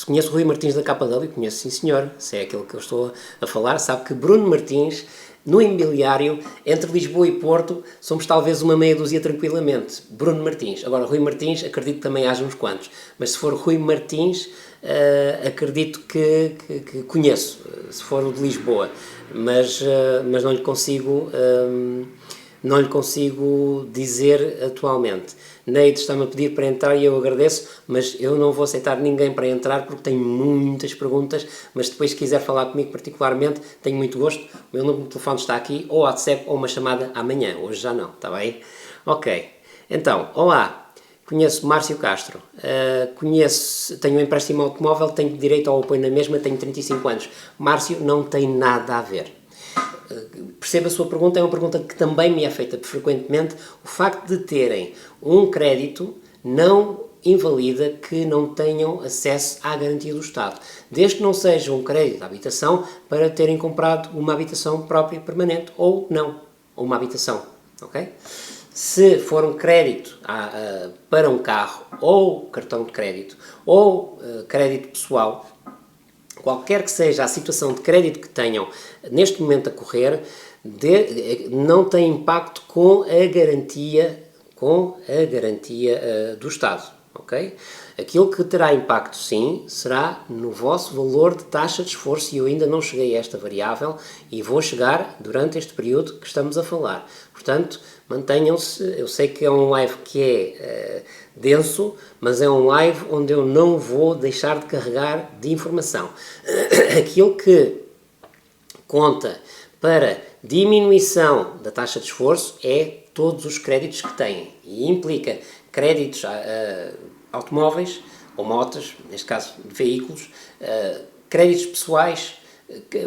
Se conhece o Rui Martins da KW, conheço sim senhor, se é aquele que eu estou a falar, sabe que Bruno Martins, no imobiliário, entre Lisboa e Porto, somos talvez uma meia dúzia tranquilamente. Bruno Martins. Agora, Rui Martins, acredito que também haja uns quantos. Mas se for Rui Martins, acredito que conheço, se for o de Lisboa. Mas não lhe consigo... não lhe consigo dizer atualmente. Neide está-me a pedir para entrar e eu agradeço, mas eu não vou aceitar ninguém para entrar porque tenho muitas perguntas, mas depois se quiser falar comigo particularmente, tenho muito gosto. O meu número de telefone está aqui, ou WhatsApp ou uma chamada amanhã, hoje já não, está bem? Ok, então, olá, conheço Márcio Castro, tenho um empréstimo automóvel, tenho direito ao apoio na mesma, tenho 35 anos. Márcio, não tem nada a ver. Perceba a sua pergunta, é uma pergunta que também me é feita frequentemente. O facto de terem um crédito não invalida que não tenham acesso à garantia do Estado, desde que não seja um crédito de habitação para terem comprado uma habitação própria permanente ou não, ou uma habitação, ok? Se for um crédito para um carro ou cartão de crédito ou crédito pessoal, qualquer que seja a situação de crédito que tenham neste momento a correr, não tem impacto com a garantia do Estado, ok? Aquilo que terá impacto, sim, será no vosso valor de taxa de esforço, e eu ainda não cheguei a esta variável e vou chegar durante este período que estamos a falar. Portanto, mantenham-se. Eu sei que é um live que é denso, mas é um live onde eu não vou deixar de carregar de informação. Aquilo que conta para diminuição da taxa de esforço é todos os créditos que têm, e implica créditos automóveis ou motas, neste caso de veículos, créditos pessoais.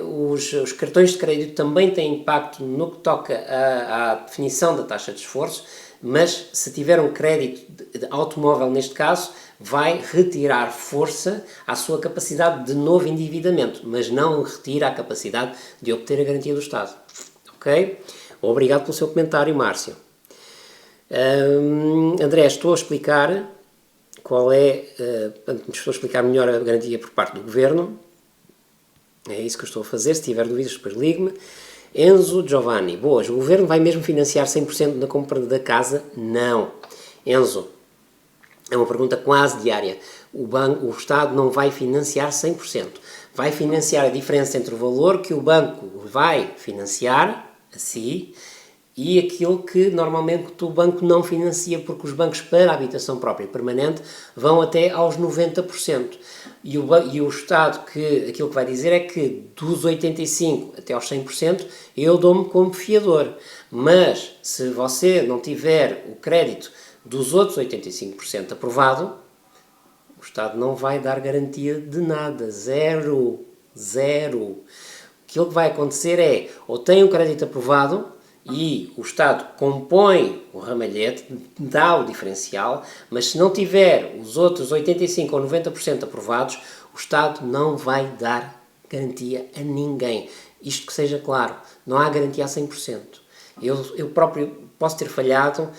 Os cartões de crédito também têm impacto no que toca à definição da taxa de esforço, mas se tiver um crédito de automóvel, neste caso, vai retirar força à sua capacidade de novo endividamento, mas não retira a capacidade de obter a garantia do Estado. Ok? Obrigado pelo seu comentário, Márcio. André, estou a explicar estou a explicar melhor a garantia por parte do Governo. É isso que eu estou a fazer. Se tiver dúvidas, depois ligue-me. Enzo Giovanni. Boas. O Governo vai mesmo financiar 100% da compra da casa? Não. Enzo, é uma pergunta quase diária. O Estado não vai financiar 100%. Vai financiar a diferença entre o valor que o banco vai financiar a si e aquilo que normalmente o banco não financia, porque os bancos para a habitação própria permanente vão até aos 90%. E o Estado, aquilo que vai dizer é que dos 85% até aos 100% eu dou-me como fiador. Mas se você não tiver o crédito dos outros 85% aprovado, o Estado não vai dar garantia de nada. Zero. Aquilo que vai acontecer é, ou tem o crédito aprovado e o Estado compõe o ramalhete, dá o diferencial, mas se não tiver os outros 85% ou 90% aprovados, o Estado não vai dar garantia a ninguém. Isto que seja claro, não há garantia a 100%. Eu próprio posso ter falhado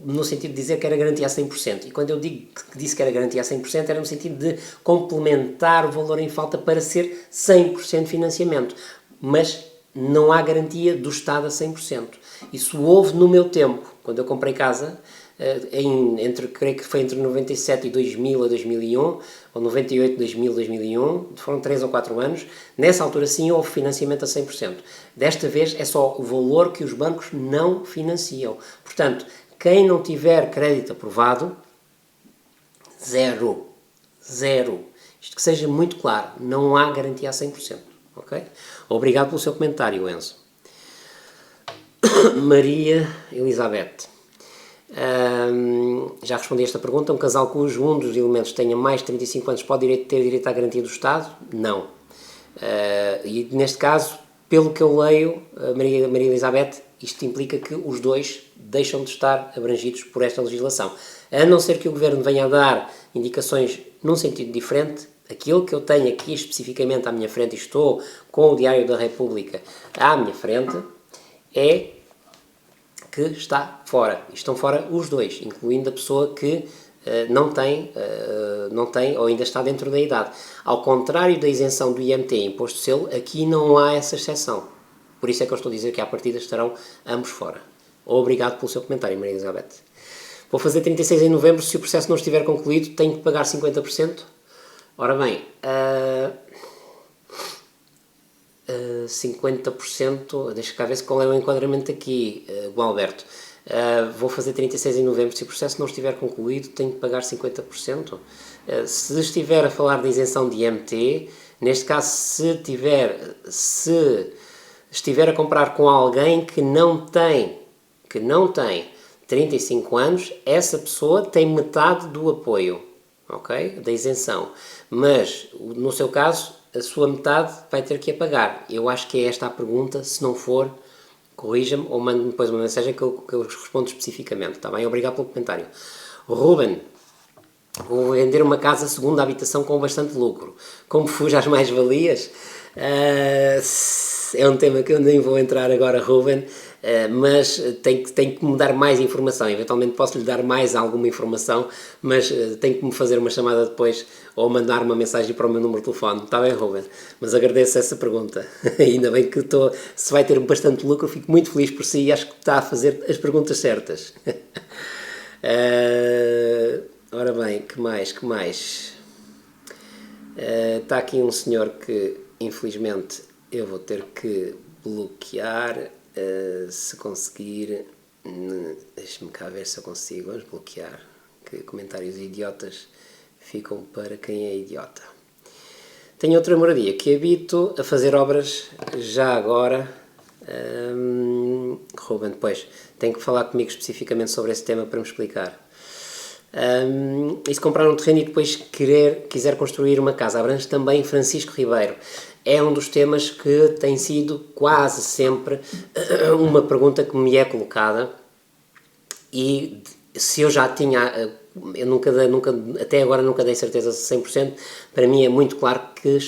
no sentido de dizer que era garantia a 100%. E quando eu disse que era garantia a 100%, era no sentido de complementar o valor em falta para ser 100% financiamento. Mas não há garantia do Estado a 100%. Isso houve no meu tempo, quando eu comprei casa, creio que foi entre 97 e 2000 a 2001, ou 98, 2000, 2001, foram 3 ou 4 anos. Nessa altura sim houve financiamento a 100%. Desta vez é só o valor que os bancos não financiam. Portanto, quem não tiver crédito aprovado, zero. Isto que seja muito claro, não há garantia a 100%. Ok? Obrigado pelo seu comentário, Enzo. Maria Elizabeth. Já respondi a esta pergunta. Um casal cujo um dos elementos tenha mais de 35 anos pode ter direito à garantia do Estado? Não. E neste caso, pelo que eu leio, Maria Elizabeth, isto implica que os dois deixam de estar abrangidos por esta legislação. A não ser que o Governo venha a dar indicações num sentido diferente. Aquilo que eu tenho aqui especificamente à minha frente, e estou com o Diário da República à minha frente, é que está fora. Estão fora os dois, incluindo a pessoa que não tem ou ainda está dentro da idade. Ao contrário da isenção do IMT e imposto de selo, aqui não há essa exceção. Por isso é que eu estou a dizer que à partida estarão ambos fora. Obrigado pelo seu comentário, Maria Elizabeth. Vou fazer 36 em novembro, se o processo não estiver concluído, tenho que pagar 50%? Ora bem, 50%, deixa cá ver qual é o enquadramento aqui, Gualberto. Vou fazer 36 em novembro, se o processo não estiver concluído, tenho que pagar 50%? Se estiver a falar de isenção de IMT, neste caso, se estiver a comprar com alguém que não tem 35 anos, essa pessoa tem metade do apoio, ok? Da isenção. Mas, no seu caso, a sua metade vai ter que a pagar. Eu acho que é esta a pergunta. Se não for, corrija-me ou mande-me depois uma mensagem que eu respondo especificamente. Está bem? Obrigado pelo comentário. Ruben, vou vender uma casa segunda habitação com bastante lucro. Como fuja às mais-valias? É um tema que eu nem vou entrar agora, Ruben, mas tenho que me dar mais informação. Eventualmente posso lhe dar mais alguma informação, mas tenho que me fazer uma chamada depois ou mandar uma mensagem para o meu número de telefone. Está bem, Ruben? Mas agradeço essa pergunta. Ainda bem que se vai ter bastante lucro, fico muito feliz por si e acho que está a fazer as perguntas certas. Ora bem, que mais? Está aqui um senhor que, infelizmente, eu vou ter que bloquear, se conseguir. Deixa-me cá ver se eu consigo. Vamos bloquear, que comentários idiotas ficam para quem é idiota. Tenho outra moradia que habito a fazer obras já agora. Ruben, depois tem que falar comigo especificamente sobre esse tema para me explicar. E se comprar um terreno e depois quiser construir uma casa, abrange também Francisco Ribeiro. É um dos temas que tem sido quase sempre uma pergunta que me é colocada, e se eu já tinha, eu até agora nunca dei certeza 100%, para mim é muito claro que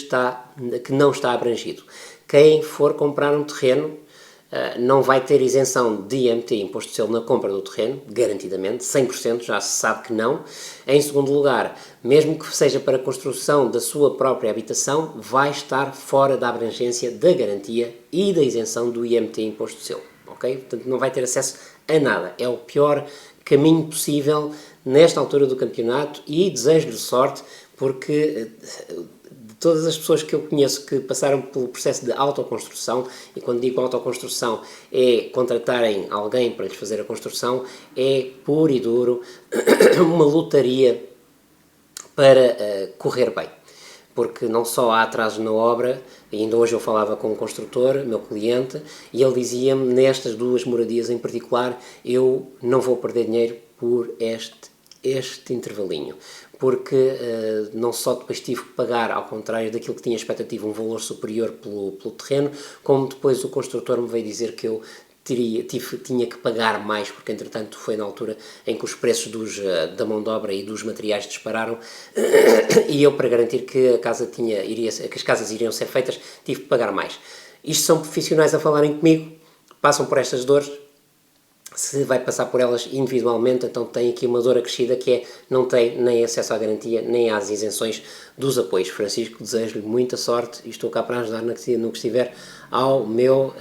não está abrangido. Quem for comprar um terreno não vai ter isenção de IMT, imposto de selo, na compra do terreno, garantidamente, 100%, já se sabe que não. Em segundo lugar, mesmo que seja para a construção da sua própria habitação, vai estar fora da abrangência da garantia e da isenção do IMT, imposto de selo, ok? Portanto, não vai ter acesso a nada. É o pior caminho possível nesta altura do campeonato e desejo-lhe sorte, porque todas as pessoas que eu conheço que passaram pelo processo de autoconstrução, e quando digo autoconstrução é contratarem alguém para lhes fazer a construção, é puro e duro uma lutaria para correr bem. Porque não só há atrasos na obra, ainda hoje eu falava com um construtor, meu cliente, e ele dizia-me, nestas duas moradias em particular, eu não vou perder dinheiro por este intervalinho, porque não só depois tive que pagar, ao contrário daquilo que tinha expectativa, um valor superior pelo terreno, como depois o construtor me veio dizer que eu tinha que pagar mais, porque entretanto foi na altura em que os preços da mão de obra e dos materiais dispararam, e eu, para garantir que que as casas iriam ser feitas, tive que pagar mais. Isto são profissionais a falarem comigo, passam por estas dores. Se vai passar por elas individualmente, então tem aqui uma dor acrescida, que é não tem nem acesso à garantia, nem às isenções dos apoios. Francisco, desejo-lhe muita sorte e estou cá para ajudar no que estiver ao meu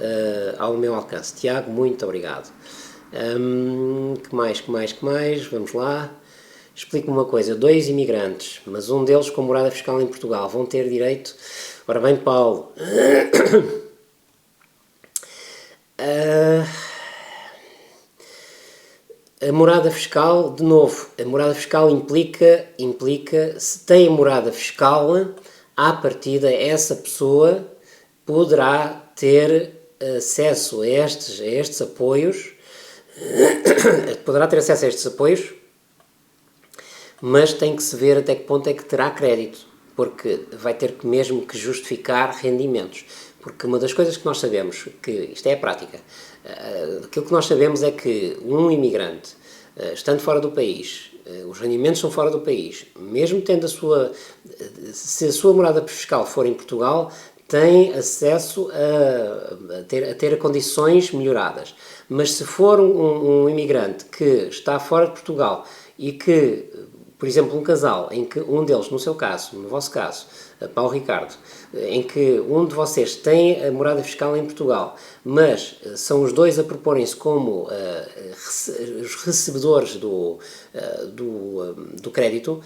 alcance. Tiago, muito obrigado. Que mais? Vamos lá. Explique-me uma coisa. 2 imigrantes, mas um deles com morada fiscal em Portugal, vão ter direito... Ora bem, Paulo... A morada fiscal, de novo, a morada fiscal implica, se tem morada fiscal, à partida essa pessoa poderá ter acesso a estes apoios, mas tem que se ver até que ponto é que terá crédito, porque vai ter que mesmo que justificar rendimentos. Porque uma das coisas que nós sabemos, que isto é a prática, aquilo que nós sabemos é que um imigrante, estando fora do país, os rendimentos são fora do país, mesmo tendo se a sua morada fiscal for em Portugal, tem acesso a ter condições melhoradas. Mas se for um imigrante que está fora de Portugal e que por exemplo, um casal em que um deles, no seu caso, no vosso caso, Paulo Ricardo, em que um de vocês tem a morada fiscal em Portugal, mas são os dois a proporem-se como os recebedores do crédito,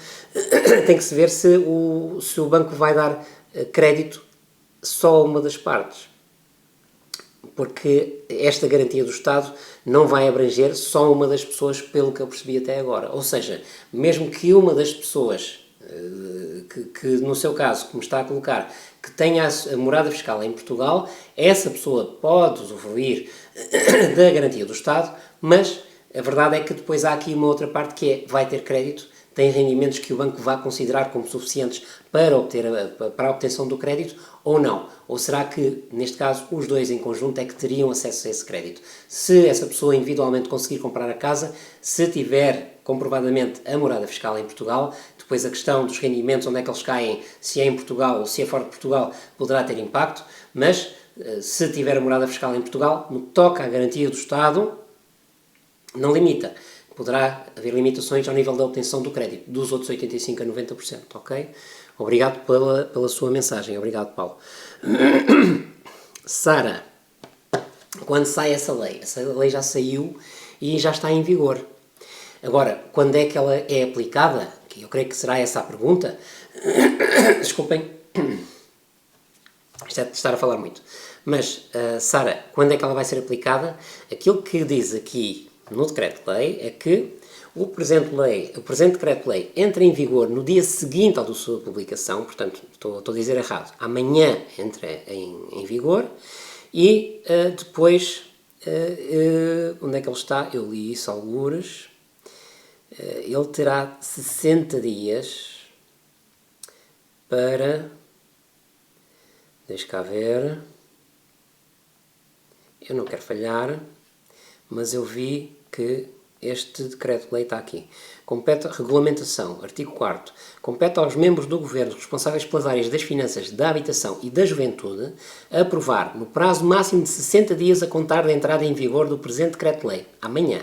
tem que se ver se o banco vai dar crédito só a uma das partes. Porque esta garantia do Estado não vai abranger só uma das pessoas, pelo que eu percebi até agora. Ou seja, mesmo que uma das pessoas, que no seu caso, como está a colocar, que tenha a morada fiscal em Portugal, essa pessoa pode usufruir da garantia do Estado, mas a verdade é que depois há aqui uma outra parte que é, vai ter crédito, tem rendimentos que o banco vai considerar como suficientes para a obtenção do crédito ou não? Ou será que, neste caso, os dois em conjunto é que teriam acesso a esse crédito? Se essa pessoa individualmente conseguir comprar a casa, se tiver comprovadamente a morada fiscal em Portugal, depois a questão dos rendimentos, onde é que eles caem, se é em Portugal ou se é fora de Portugal, poderá ter impacto, mas se tiver a morada fiscal em Portugal, no que toca à garantia do Estado, não limita. Poderá haver limitações ao nível da obtenção do crédito, dos outros 85% a 90%, ok? Obrigado pela sua mensagem, obrigado, Paulo. Sara, quando sai essa lei já saiu e já está em vigor. Agora, quando é que ela é aplicada? Que eu creio que será essa a pergunta. Desculpem, isto é de estar a falar muito. Mas, Sara, quando é que ela vai ser aplicada? Aquilo que diz aqui no decreto-lei é que o presente decreto-lei entra em vigor no dia seguinte à sua publicação, portanto, estou a dizer errado, amanhã entra em vigor e depois, onde é que ele está? Eu li isso algures, ele terá 60 dias para, deixa cá ver, eu não quero falhar, mas eu vi que este decreto-lei está aqui. Compete a regulamentação, artigo 4º, compete aos membros do Governo responsáveis pelas áreas das finanças, da habitação e da juventude aprovar, no prazo máximo de 60 dias a contar da entrada em vigor do presente decreto-lei, amanhã,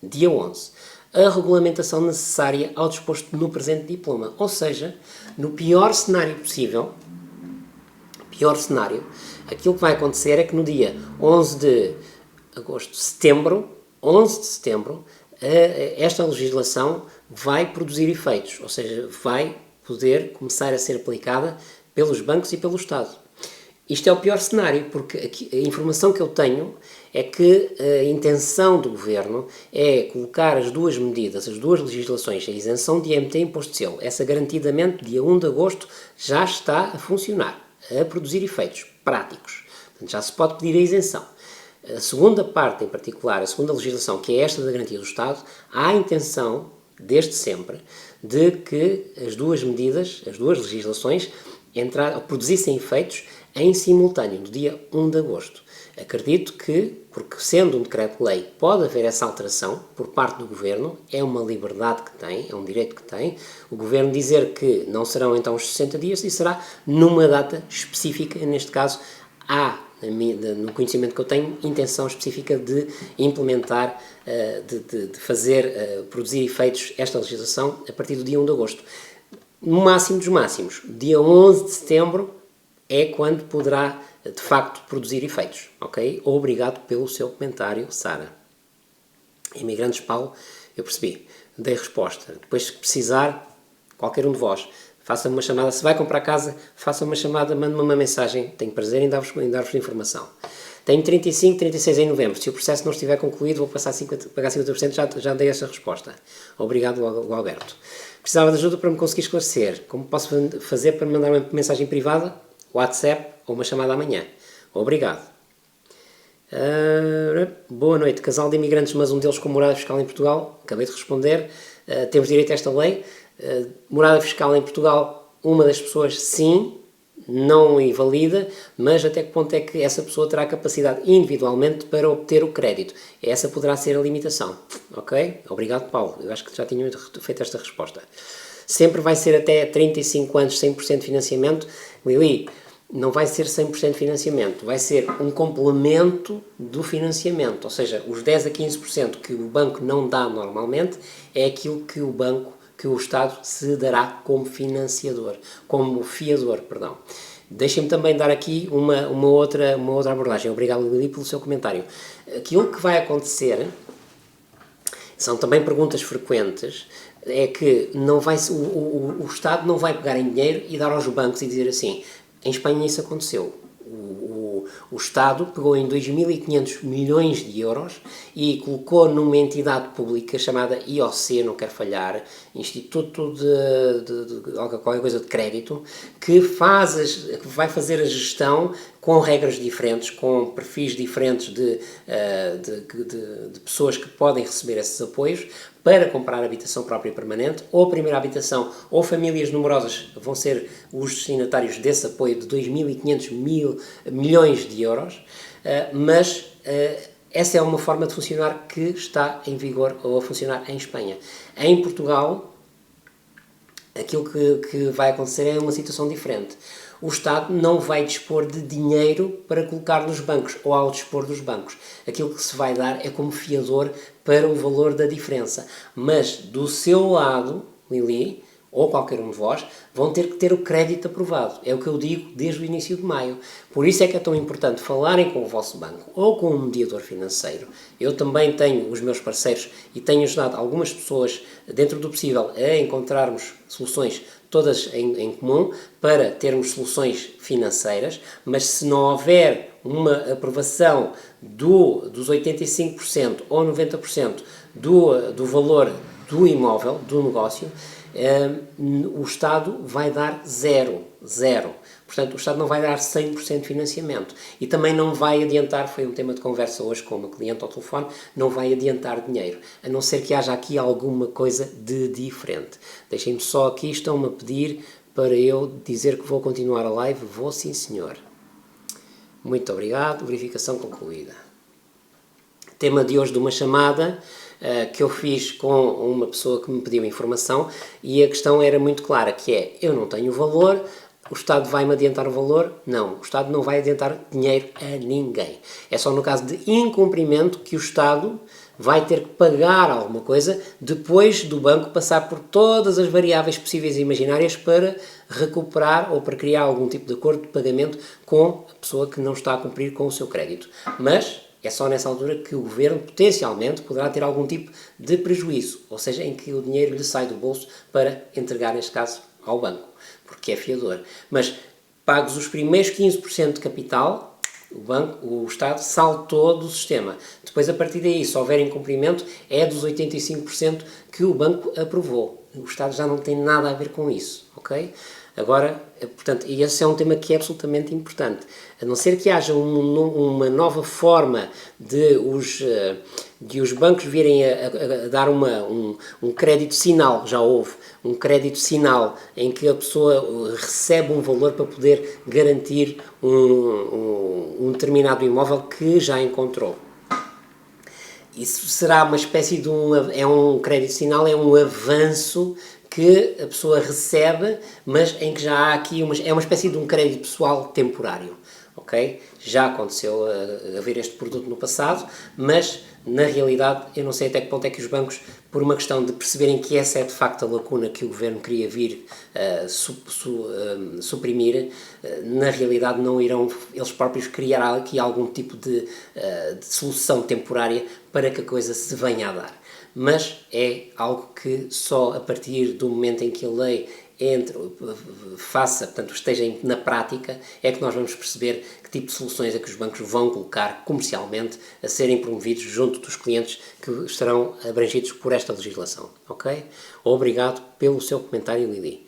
dia 11, a regulamentação necessária ao disposto no presente diploma. Ou seja, no pior cenário possível, aquilo que vai acontecer é que no dia 11 de setembro, esta legislação vai produzir efeitos, ou seja, vai poder começar a ser aplicada pelos bancos e pelo Estado. Isto é o pior cenário, porque aqui, a informação que eu tenho é que a intenção do Governo é colocar as duas medidas, as duas legislações, a isenção de IMT e imposto de selo, essa garantidamente, dia 1 de agosto, já está a funcionar, a produzir efeitos práticos. Portanto, já se pode pedir a isenção. A segunda parte, em particular, a segunda legislação, que é esta da garantia do Estado, há a intenção, desde sempre, de que as duas medidas, as duas legislações, produzissem efeitos em simultâneo, no dia 1 de agosto. Acredito que, porque sendo um decreto-lei, pode haver essa alteração por parte do Governo, é uma liberdade que tem, é um direito que tem, o Governo dizer que não serão então os 60 dias e será numa data específica, neste caso, no conhecimento que eu tenho, intenção específica de implementar, de fazer, produzir efeitos esta legislação a partir do dia 1 de agosto. No máximo dos máximos, dia 11 de setembro é quando poderá, de facto, produzir efeitos, ok? Obrigado pelo seu comentário, Sara. Imigrantes, Paulo, eu percebi, dei resposta. Depois, se precisar, qualquer um de vós, faça-me uma chamada. Se vai comprar casa, faça-me uma chamada, mande-me uma mensagem. Tenho prazer em dar-vos informação. Tenho 35, 36 em novembro. Se o processo não estiver concluído, vou pagar 50%, já dei essa resposta. Obrigado, Alberto. Precisava de ajuda para me conseguir esclarecer. Como posso fazer para me mandar uma mensagem privada, WhatsApp ou uma chamada amanhã? Obrigado. Boa noite. Casal de imigrantes, mas um deles com morada fiscal em Portugal. Acabei de responder. Temos direito a esta lei. Morada fiscal em Portugal, uma das pessoas, sim, não invalida, mas até que ponto é que essa pessoa terá capacidade individualmente para obter o crédito? Essa poderá ser a limitação, ok? Obrigado, Paulo. Eu acho que já tinha feito esta resposta. Sempre vai ser até 35 anos 100% de financiamento. Lili, não vai ser 100% de financiamento, vai ser um complemento do financiamento, ou seja, os 10 a 15% que o banco não dá normalmente é aquilo que o banco que o Estado se dará como financiador, como fiador, perdão. Deixem-me também dar aqui uma outra abordagem. Obrigado, Lili, pelo seu comentário. Aquilo que vai acontecer, são também perguntas frequentes, é que o Estado não vai pegar em dinheiro e dar aos bancos e dizer assim, em Espanha isso aconteceu. O Estado pegou em 2.500 milhões de euros e colocou numa entidade pública chamada IOC, não quero falhar, Instituto de qualquer coisa de Crédito, que vai fazer a gestão com regras diferentes, com perfis diferentes de pessoas que podem receber esses apoios para comprar habitação própria permanente, ou a primeira habitação, ou famílias numerosas vão ser os destinatários desse apoio de 2.500 milhões de euros, mas essa é uma forma de funcionar que está em vigor ou a funcionar em Espanha. Em Portugal, aquilo que vai acontecer é uma situação diferente. O Estado não vai dispor de dinheiro para colocar nos bancos ou ao dispor dos bancos. Aquilo que se vai dar é como fiador para o valor da diferença. Mas do seu lado, Lili, ou qualquer um de vós, vão ter que ter o crédito aprovado. É o que eu digo desde o início de maio. Por isso é que é tão importante falarem com o vosso banco ou com um mediador financeiro. Eu também tenho os meus parceiros e tenho ajudado algumas pessoas, dentro do possível, a encontrarmos soluções todas em comum para termos soluções financeiras, mas se não houver uma aprovação dos 85% ou 90% do valor do imóvel, do negócio, o Estado vai dar zero. Portanto, o Estado não vai dar 100% de financiamento. E também não vai adiantar, foi um tema de conversa hoje com uma cliente ao telefone, não vai adiantar dinheiro, a não ser que haja aqui alguma coisa de diferente. Deixem-me só aqui, estão-me a pedir para eu dizer que vou continuar a live. Vou sim, senhor. Muito obrigado, verificação concluída. Tema de hoje de uma chamada que eu fiz com uma pessoa que me pediu informação e a questão era muito clara, que é, eu não tenho valor, o Estado vai-me adiantar o valor? Não, o Estado não vai adiantar dinheiro a ninguém. É só no caso de incumprimento que o Estado vai ter que pagar alguma coisa depois do banco passar por todas as variáveis possíveis e imaginárias para recuperar ou para criar algum tipo de acordo de pagamento com a pessoa que não está a cumprir com o seu crédito. Mas é só nessa altura que o Governo potencialmente poderá ter algum tipo de prejuízo, ou seja, em que o dinheiro lhe sai do bolso para entregar, neste caso, ao banco, porque é fiador. Mas, pagos os primeiros 15% de capital, o Estado saltou do sistema. Depois, a partir daí, se houver incumprimento, é dos 85% que o banco aprovou. O Estado já não tem nada a ver com isso, ok? Agora, portanto, e esse é um tema que é absolutamente importante. A não ser que haja uma nova forma de os bancos virem a dar um crédito sinal, já houve, um crédito sinal em que a pessoa recebe um valor para poder garantir um determinado imóvel que já encontrou. Isso será uma espécie de é um crédito sinal, é um avanço que a pessoa recebe, mas em que já há aqui é uma espécie de um crédito pessoal temporário, ok? Já aconteceu haver este produto no passado, mas na realidade eu não sei até que ponto é que os bancos, por uma questão de perceberem que essa é de facto a lacuna que o Governo queria vir suprimir, na realidade não irão eles próprios criar aqui algum tipo de solução temporária para que a coisa se venha a dar. Mas é algo que só a partir do momento em que a lei portanto, esteja na prática, é que nós vamos perceber que tipo de soluções é que os bancos vão colocar comercialmente a serem promovidos junto dos clientes que estarão abrangidos por esta legislação, ok? Obrigado pelo seu comentário, Lili.